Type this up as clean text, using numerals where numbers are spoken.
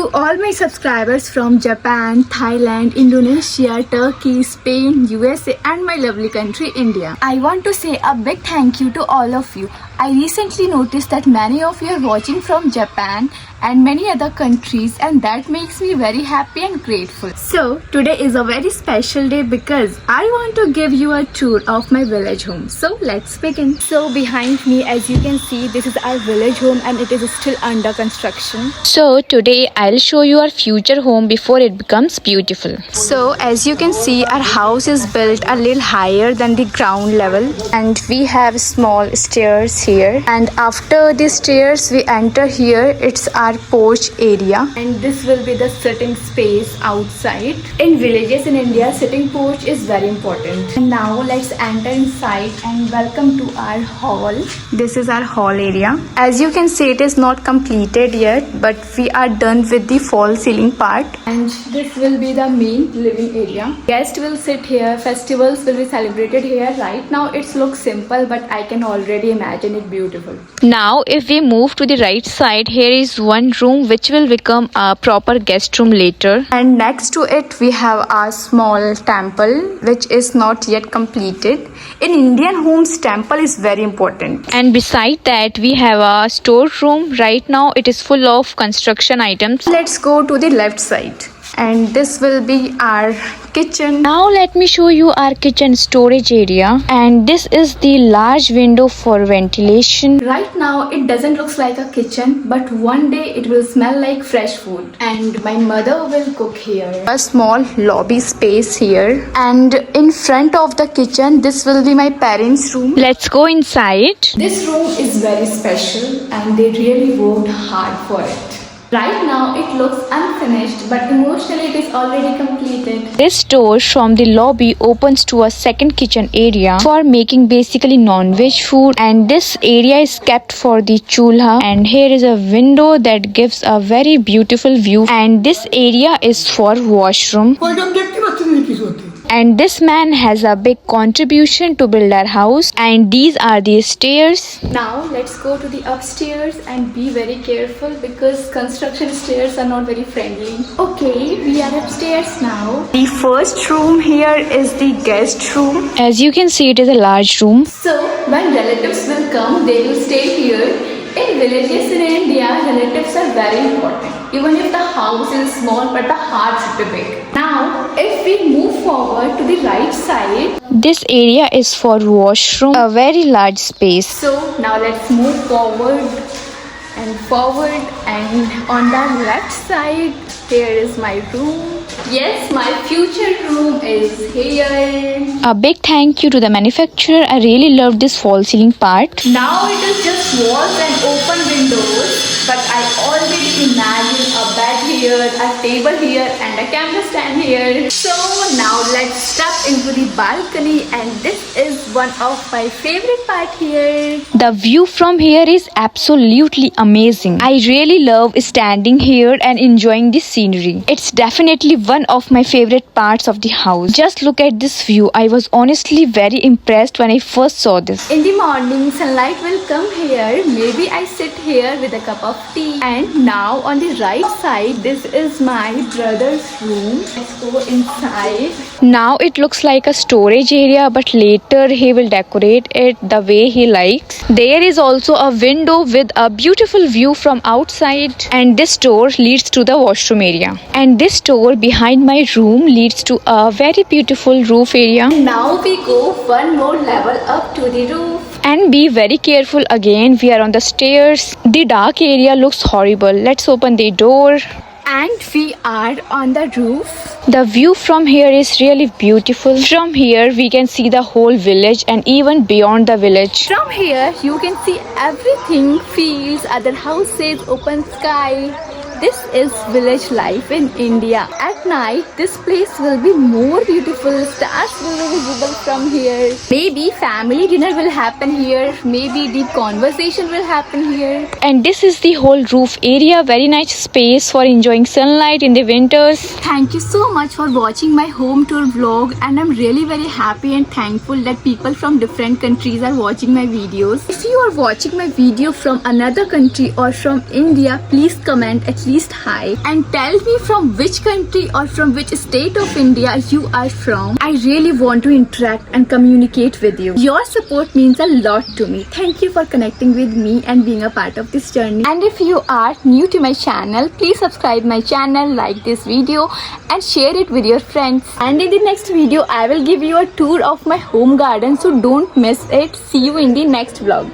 To all my subscribers from Japan, Thailand, Indonesia, Turkey, Spain, USA and my lovely country India, I want to say a big thank you to all of you. I recently noticed that many of you are watching from Japan and many other countries, and that makes me very happy and grateful. So today is a very special day because I want to give you a tour of my village home. So let's begin. So behind me, as you can see, this is our village home and it is still under construction. So today I'll show you our future home before it becomes beautiful. So as you can see, our house is built a little higher than the ground level and we have small stairs here, and after the stairs we enter here. It's our porch area and this will be the sitting space outside. In villages in India, sitting porch is very important. And now let's enter inside and welcome to our hall. This is our hall area. As you can see, it is not completed yet, but we are done with the fall ceiling part, and this will be the main living area. Guests will sit here, festivals will be celebrated here. Right now it looks simple, but I can already imagine it beautiful. Now if we move to the right side, here is one room which will become a proper guest room later. And next to it we have a small temple which is not yet completed. In Indian homes, temple is very important. And beside that we have a storeroom. Right now it is full of construction items. Let's go to the left side, and this will be our kitchen. Now let me show you our kitchen storage area, and this is the large window for ventilation. Right now it doesn't look like a kitchen, but one day it will smell like fresh food, and my mother will cook here. A small lobby space here, and in front of the kitchen this will be my parents' room. Let's go inside. This room is very special and they really worked hard for it. Right now it looks unfinished, but emotionally it is already completed. This door from the lobby opens to a second kitchen area for making basically non-veg food, and this area is kept for the chulha. And here is a window that gives a very beautiful view, and this area is for washroom. And this man has a big contribution to build our house, and these are the stairs. Now let's go to the upstairs and be very careful because construction stairs are not very friendly. Okay, we are upstairs now. The first room here is the guest room. As you can see, it is a large room. So when relatives will come, they will stay here. In villages in India, relatives are very important. Even if the house is small, but the heart should be big. Now, if we move forward to the right side, this area is for washroom, a very large space. So now let's move forward, and on the left side, here is my room. Yes, my future room is here. A big thank you to the manufacturer. I really love this fall ceiling part. Now it is just walls and open windows, but I already imagine a bed here, a table here and a camera stand here. So now let's step into the balcony, and this is one of my favorite part here. The view from here is absolutely amazing. I really love standing here and enjoying the scenery. It's definitely one of my favorite parts of the house. Just look at this view. I was honestly very impressed when I first saw this. In the morning, sunlight will come here. Maybe I sit here with a cup of tea. And now on the right side, this is my brother's room. Let's go inside. Now it looks like a storage area, but later he will decorate it the way he likes. There is also a window with a beautiful view from outside, and this door leads to the washroom area. And this door behind my room leads to a very beautiful roof area. Now we go one more level up to the roof. And be very careful again, we are on the stairs. The dark area looks horrible. Let's open the door. And we are on the roof. The view from here is really beautiful. From here we can see the whole village and even beyond the village. From here you can see everything, fields, other houses, open sky. This is village life in India. At night, this place will be more beautiful. Stars will be visible from here. Maybe family dinner will happen here. Maybe deep conversation will happen here. And this is the whole roof area. Very nice space for enjoying sunlight in the winters. Thank you so much for watching my home tour vlog, and I'm really very happy and thankful that people from different countries are watching my videos. If you are watching my video from another country or from India, please comment at least least hi and tell me from which country or from which state of India you are from. I really want to interact and communicate with you. Your support means a lot to me. Thank you for connecting with me and being a part of this journey. And if you are new to my channel, please subscribe my channel, like this video and share it with your friends. And in the next video, I will give you a tour of my home garden, so don't miss it. See you in the next vlog.